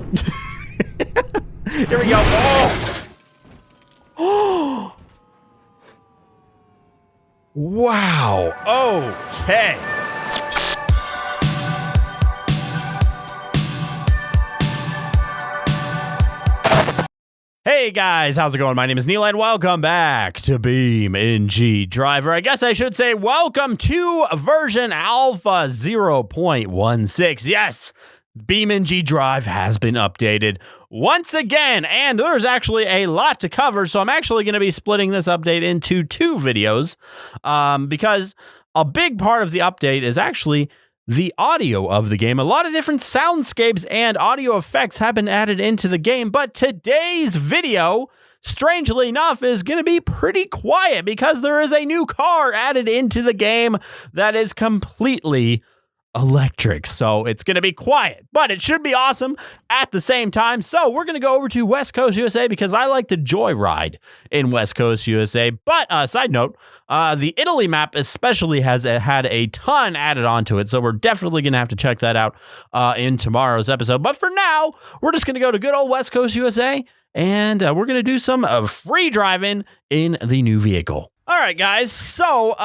Here we go. Oh! Wow. Okay. Hey guys, how's it going? My name is Neil and welcome back to BeamNG Driver. I guess I should say welcome to version alpha 0.16. Yes, BeamNG Drive has been updated once again, and there's actually a lot to cover, so I'm actually going to be splitting this update into two videos because a big part of the update is actually the audio of the game. A lot of different soundscapes and audio effects have been added into the game, but today's video, strangely enough, is going to be pretty quiet because there is a new car added into the game that is completely electric. So it's going to be quiet, but it should be awesome at the same time. So we're going to go over to West Coast USA because I like to joyride in West Coast USA. But side note, the Italy map especially has had a ton added onto it, so we're definitely going to have to check that out in tomorrow's episode. But for now, we're just going to go to good old West Coast USA, and we're going to do some free driving in the new vehicle. All right, guys, so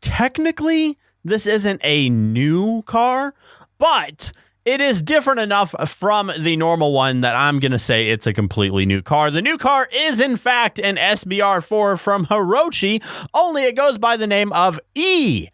technically, this isn't a new car, but it is different enough from the normal one that I'm going to say it's a completely new car. The new car is, in fact, an SBR4 from Hiroshi, only it goes by the name of SBR.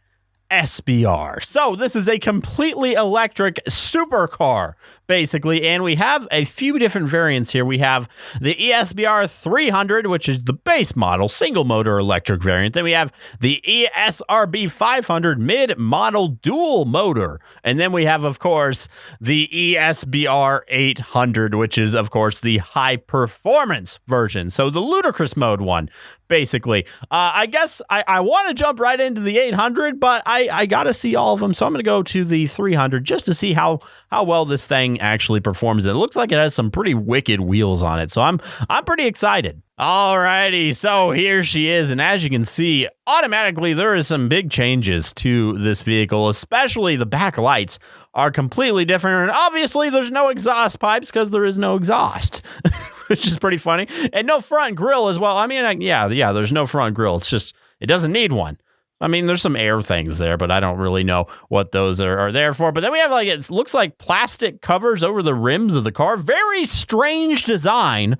So this is a completely electric supercar, basically, and we have a few different variants here. We have the ESBR 300, which is the base model, single motor electric variant. Then we have the ESRB 500 mid-model dual motor. And then we have, of course, the ESBR 800, which is, of course, the high performance version. So the ludicrous mode one, basically. I guess I want to jump right into the 800, but I got to see all of them. So I'm going to go to the 300 just to see how well this thing actually performs. It looks like it has some pretty wicked wheels on it. So I'm pretty excited. Alrighty, so here she is. And as you can see, automatically there is some big changes to this vehicle, especially the back lights are completely different. And obviously there's no exhaust pipes because there is no exhaust. Which is pretty funny. And no front grille as well. I mean, yeah, there's no front grille. It's just, it doesn't need one. I mean, there's some air things there, but I don't really know what those are there for. But then we have, like, it looks like plastic covers over the rims of the car. Very strange design,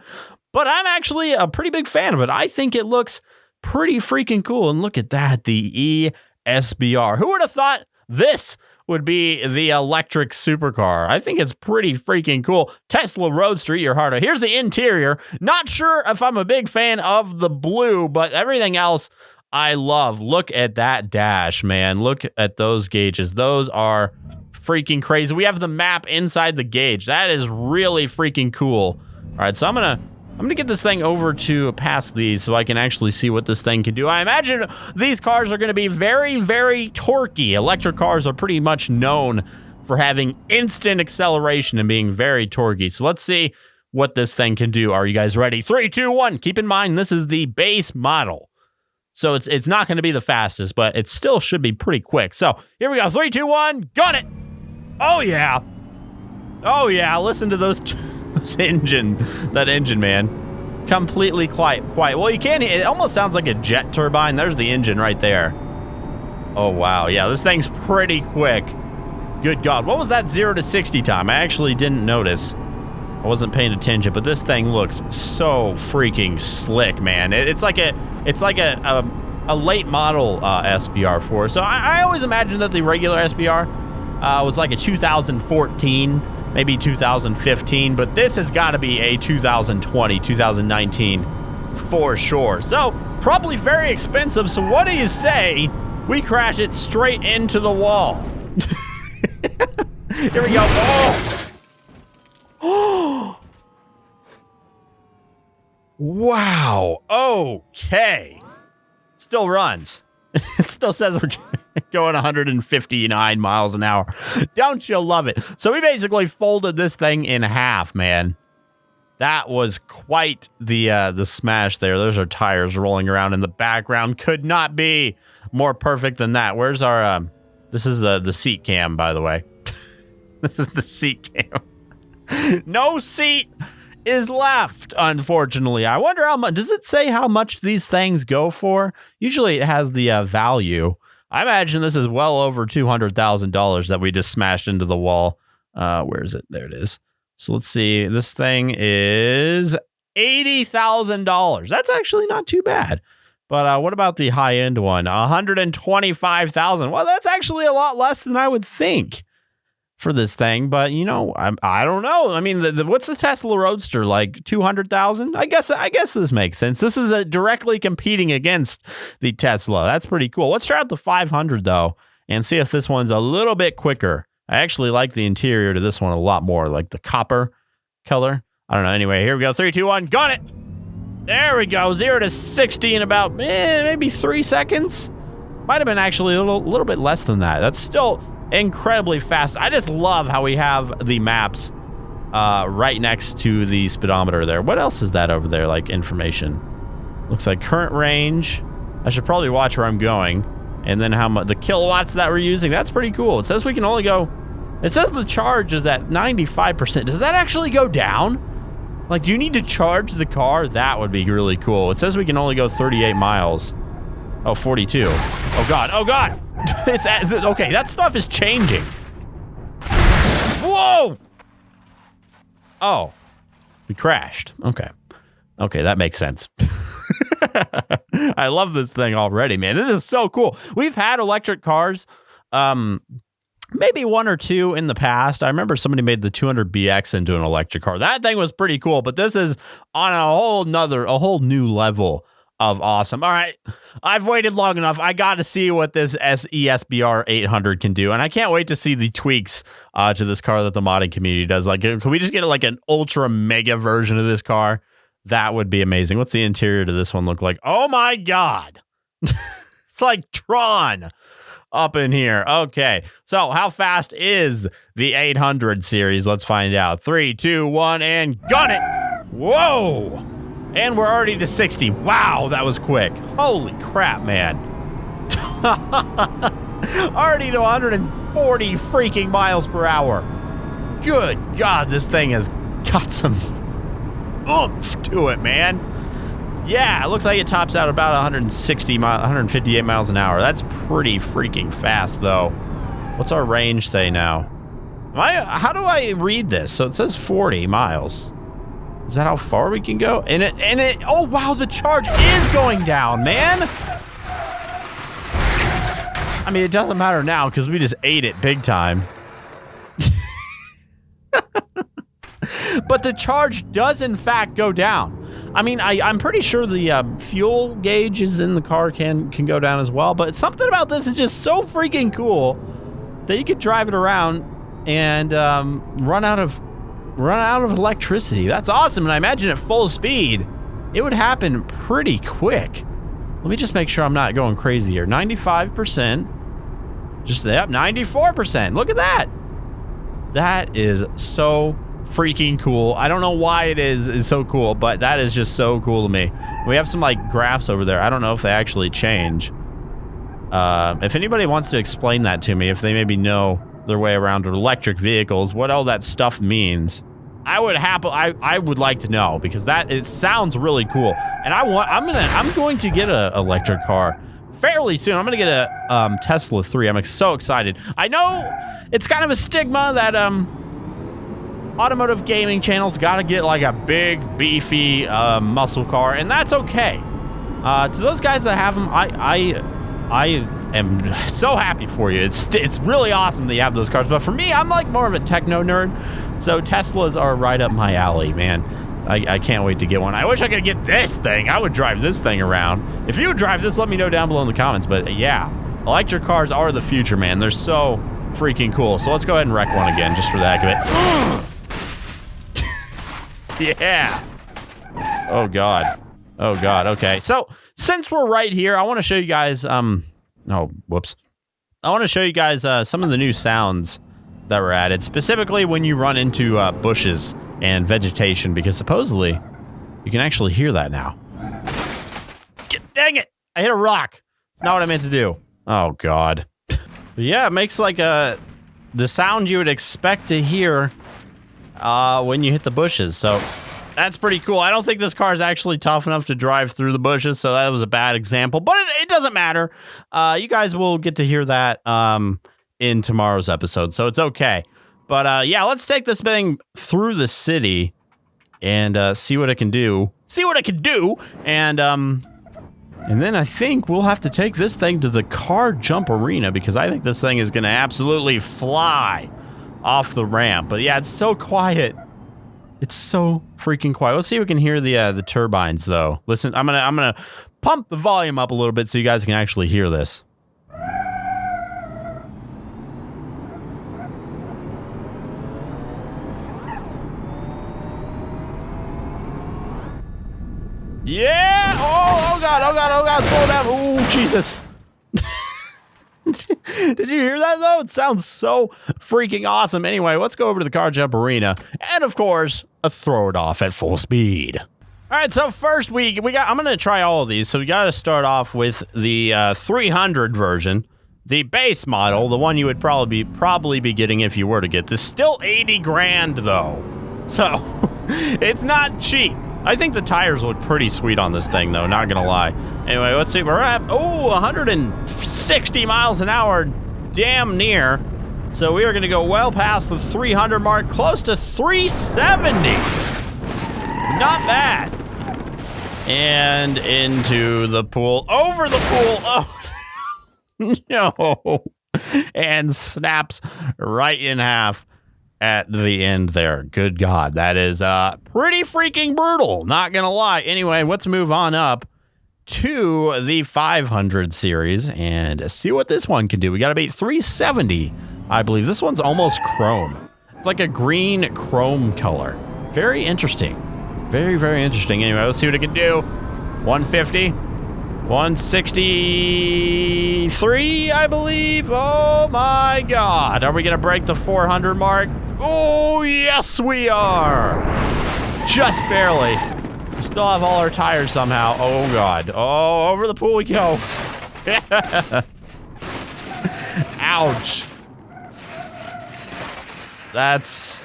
but I'm actually a pretty big fan of it. I think it looks pretty freaking cool. And look at that, the ESBR. Who would have thought this would be the electric supercar? I think it's pretty freaking cool. Tesla Roadster, your heart out. Here's the interior. Not sure if I'm a big fan of the blue, but everything else I love. Look at that dash, man. Look at those gauges. Those are freaking crazy. We have the map inside the gauge. That is really freaking cool. All right, so I'm gonna get this thing over to past these so I can actually see what this thing can do. I imagine these cars are going to be very, very torquey. Electric cars are pretty much known for having instant acceleration and being very torquey. So let's see what this thing can do. Are you guys ready? 3, 2, 1. Keep in mind, this is the base model. So it's not going to be the fastest, but it still should be pretty quick. So here we go. 3, 2, 1. Gun it. Oh, yeah. Oh, yeah. Listen to those that engine, man. Completely quiet. Well, you can't, it almost sounds like a jet turbine. There's the engine right there. Oh, wow. Yeah, this thing's pretty quick. Good God. What was that 0 to 60 time? I actually didn't notice. I wasn't paying attention, but this thing looks so freaking slick, man. It's like a late model SBR4. So I always imagined that the regular SBR was like a 2014, maybe 2015, but this has got to be a 2020, 2019 for sure. So probably very expensive. So what do you say we crash it straight into the wall? Here we go. Oh. Wow. Okay. Still runs. It still says we're going 159 miles an hour. Don't you love it? So we basically folded this thing in half, man. That was quite the smash there. Those are tires rolling around in the background. Could not be more perfect than that. Where's our this is the seat cam, by the way. This is the seat cam. No seat is left, unfortunately. I wonder how much. Does it say how much these things go for? Usually it has the value. I imagine this is well over $200,000 that we just smashed into the wall. Where is it? There it is. So let's see. This thing is $80,000. That's actually not too bad. But what about the high-end one? $125,000. Well, that's actually a lot less than I would think for this thing. But, you know, I don't know. I mean, what's the Tesla Roadster, like 200,000? I guess this makes sense. This is directly competing against the Tesla. That's pretty cool. Let's try out the 500, though, and see if this one's a little bit quicker. I actually like the interior to this one a lot more, like the copper color. I don't know. Anyway, here we go. 3, 2, 1. Gun it. There we go. 0 to 60 in about maybe 3 seconds. Might have been actually a little bit less than that. That's still incredibly fast. I just love how we have the maps right next to the speedometer there. What else is that over there? Like information. Looks like current range. I should probably watch where I'm going. And then how much the kilowatts that we're using. That's pretty cool. It says we can only go. It says the charge is at 95%. Does that actually go down? Like, do you need to charge the car? That would be really cool. It says we can only go 38 miles. Oh, 42. Oh, God. Oh, God. Okay, that stuff is changing. Whoa! Oh. We crashed. Okay. Okay, that makes sense. I love this thing already, man. This is so cool. We've had electric cars. Maybe 1 or 2 in the past. I remember somebody made the 200BX into an electric car. That thing was pretty cool, but this is on a whole new level of awesome. All right, I've waited long enough. I got to see what this ESBR 800 can do, and I can't wait to see the tweaks to this car that the modding community does. Like, can we just get like an ultra mega version of this car? That would be amazing. What's the interior to this one look like? Oh my God. It's like Tron up in here. Okay. So how fast is the 800 series? Let's find out. 3, 2, 1, and gun it. Whoa. And we're already to 60. Wow, that was quick. Holy crap, man. Already to 140 freaking miles per hour. Good God, this thing has got some oomph to it, man. Yeah, it looks like it tops out about 158 miles an hour. That's pretty freaking fast, though. What's our range say now? How do I read this? So it says 40 miles. Is that how far we can go? And it. Oh wow, the charge is going down, man. I mean, it doesn't matter now because we just ate it big time. But the charge does in fact go down. I mean, I'm pretty sure the fuel gauges in the car can go down as well, but something about this is just so freaking cool that you could drive it around and run out of electricity. That's awesome, and I imagine at full speed, it would happen pretty quick. Let me just make sure I'm not going crazy here. 95%. Just, yep, 94%. Look at that. That is so freaking cool. I don't know why it is so cool, but that is just so cool to me. We have some like graphs over there. I don't know if they actually change. If anybody wants to explain that to me, if they maybe know their way around electric vehicles, what all that stuff means, I would like to know, because it sounds really cool. And I'm going to get a electric car fairly soon. I'm gonna get a Tesla 3. I'm so excited. I know it's kind of a stigma that automotive gaming channels gotta get like a big beefy muscle car, and that's okay. To those guys that have them, I am so happy for you. It's really awesome that you have those cars, but for me, I'm like more of a techno nerd, so Teslas are right up my alley, man. I can't wait to get one. I wish I could get this thing. I would drive this thing around. If you would drive this, let me know down below in the comments. But yeah, electric cars are the future, man. They're so freaking cool. So let's go ahead and wreck one again, just for the heck of it. Yeah. Oh God. Oh God. Okay. So since we're right here, I want to show you guys. Oh, whoops. I want to show you guys some of the new sounds that were added, specifically when you run into bushes and vegetation, because supposedly you can actually hear that now. Dang it! I hit a rock. It's not what I meant to do. Oh God. But yeah, it makes like the sound you would expect to hear when you hit the bushes. So that's pretty cool. I don't think this car is actually tough enough to drive through the bushes, so that was a bad example. But it doesn't matter. You guys will get to hear that in tomorrow's episode, so it's okay. But yeah, let's take this thing through the city and see what it can do. And then I think we'll have to take this thing to the car jump arena because I think this thing is going to absolutely fly off the ramp. But yeah, it's so quiet. It's so freaking quiet. Let's see if we can hear the turbines though. Listen, I'm gonna pump the volume up a little bit so you guys can actually hear this. Yeah! Oh God, slow down. Oh, Jesus. Did you hear that, though? It sounds so freaking awesome. Anyway, let's go over to the car jump arena. And, of course, throw it off at full speed. All right, so first I'm going to try all of these. So we got to start off with the 300 version. The base model, the one you would probably be getting if you were to get this. Still 80 grand, though. So, it's not cheap. I think the tires look pretty sweet on this thing, though, not gonna lie. Anyway, let's see, we're at, 160 miles an hour, damn near. So we are gonna go well past the 300 mark, close to 370. Not bad. And into the pool, over the pool, oh, no. And snaps right in half at the end there. Good God, that is pretty freaking brutal, not gonna lie. Anyway, let's move on up to the 500 series and see what this one can do. We got to beat 370, I believe. This one's almost chrome. It's like a green chrome color. Very interesting. Very, very interesting. Anyway, let's see what it can do. 150, 163, I believe. Oh my God. Are we gonna break the 400 mark? Oh, yes, we are. Just barely. We still have all our tires somehow. Oh, God. Oh, over the pool we go. Ouch. That's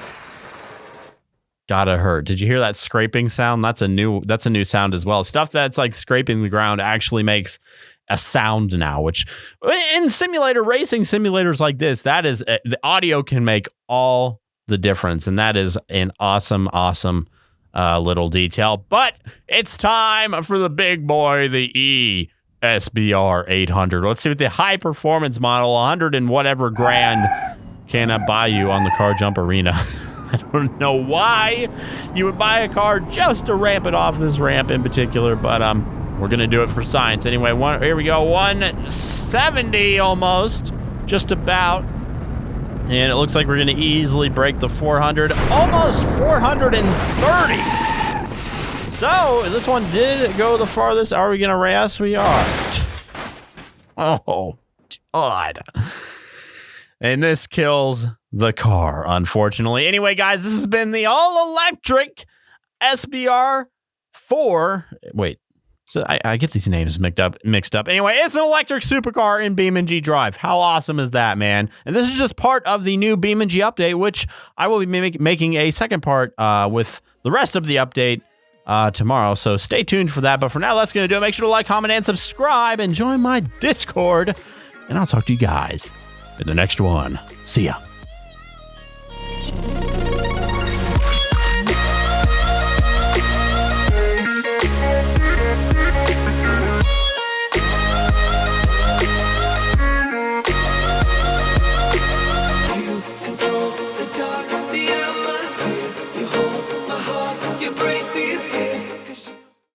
gotta hurt. Did you hear that scraping sound? That's a new sound as well. Stuff that's like scraping the ground actually makes a sound now, which in racing simulators like this, that is the audio can make all the difference, and that is an awesome little detail. But it's time for the big boy, the ESBR 800. Let's see what the high performance model, 100 and whatever grand, can buy you on the car jump arena. I don't know why you would buy a car just to ramp it off this ramp in particular, but we're gonna do it for science anyway. Here we go, 170 almost, just about. And it looks like we're going to easily break the 400, almost 430. So this one did go the farthest. Are we going to race? We are. Oh, God. And this kills the car, unfortunately. Anyway, guys, this has been the all-electric SBR 4. Wait. So I get these names mixed up. Anyway, it's an electric supercar in BeamNG Drive. How awesome is that, man? And this is just part of the new BeamNG update, which I will be making a second part with the rest of the update tomorrow. So stay tuned for that. But for now, that's going to do it. Make sure to like, comment, and subscribe, and join my Discord. And I'll talk to you guys in the next one. See ya.